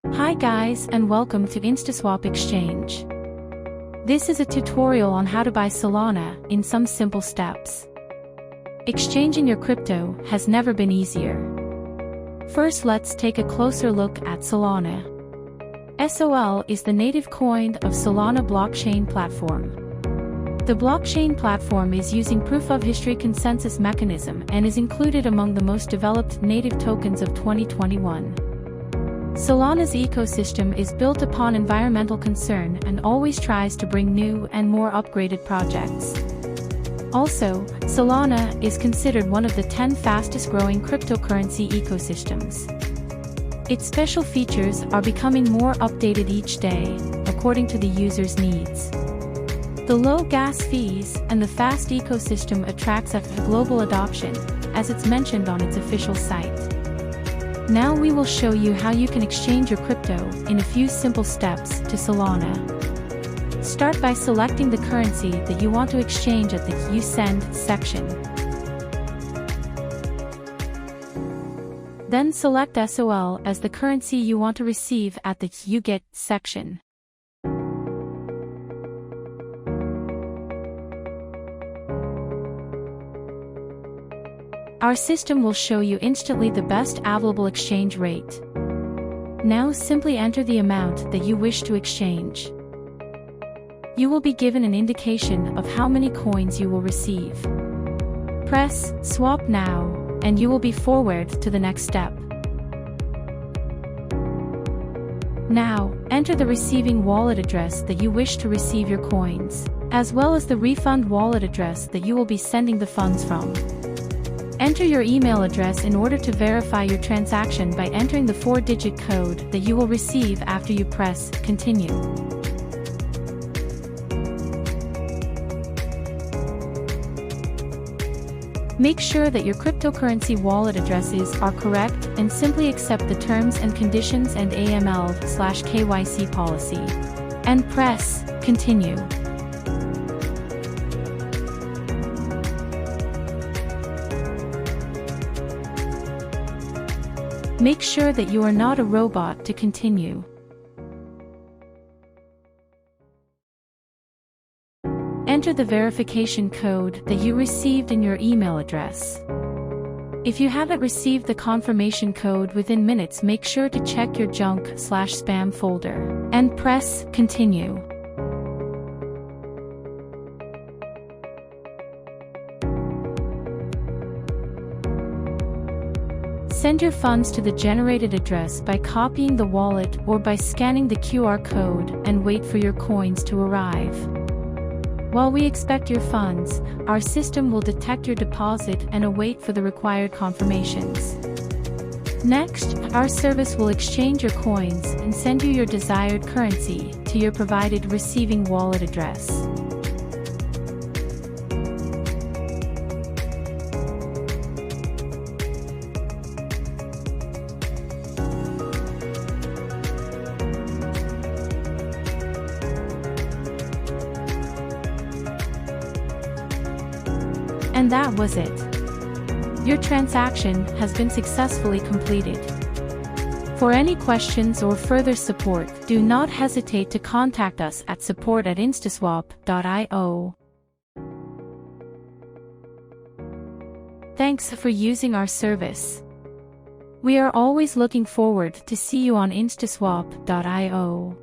Hi guys, and welcome to InstaSwap Exchange. This is a tutorial on how to buy Solana in some simple steps. Exchanging your crypto has never been easier. First, let's take a closer look at Solana. SOL is the native coin of Solana blockchain platform. The blockchain platform is using proof-of-history consensus mechanism and is included among the most developed native tokens of 2021. Solana's ecosystem is built upon environmental concern and always tries to bring new and more upgraded projects. Also, Solana is considered one of the 10 fastest-growing cryptocurrency ecosystems. Its special features are becoming more updated each day, according to the user's needs. The low gas fees and the fast ecosystem attracts a global adoption, as it's mentioned on its official site. Now we will show you how you can exchange your crypto in a few simple steps to Solana. Start by selecting the currency that you want to exchange at the You Send section. Then select SOL as the currency you want to receive at the You Get section. Our system will show you instantly the best available exchange rate. Now simply enter the amount that you wish to exchange. You will be given an indication of how many coins you will receive. Press Swap Now, and you will be forwarded to the next step. Now, enter the receiving wallet address that you wish to receive your coins, as well as the refund wallet address that you will be sending the funds from. Enter your email address in order to verify your transaction by entering the 4-digit code that you will receive after you press Continue. Make sure that your cryptocurrency wallet addresses are correct and simply accept the terms and conditions and AML/KYC policy. And press Continue. Make sure that you are not a robot to continue. Enter the verification code that you received in your email address. If you haven't received the confirmation code within minutes, make sure to check your junk/spam folder and press Continue. Send your funds to the generated address by copying the wallet or by scanning the QR code and wait for your coins to arrive. While we expect your funds, our system will detect your deposit and await for the required confirmations. Next, our service will exchange your coins and send you your desired currency to your provided receiving wallet address. And that was it. Your transaction has been successfully completed. For any questions or further support, do not hesitate to contact us at support@instaswap.io. Thanks for using our service. We are always looking forward to see you on instaswap.io.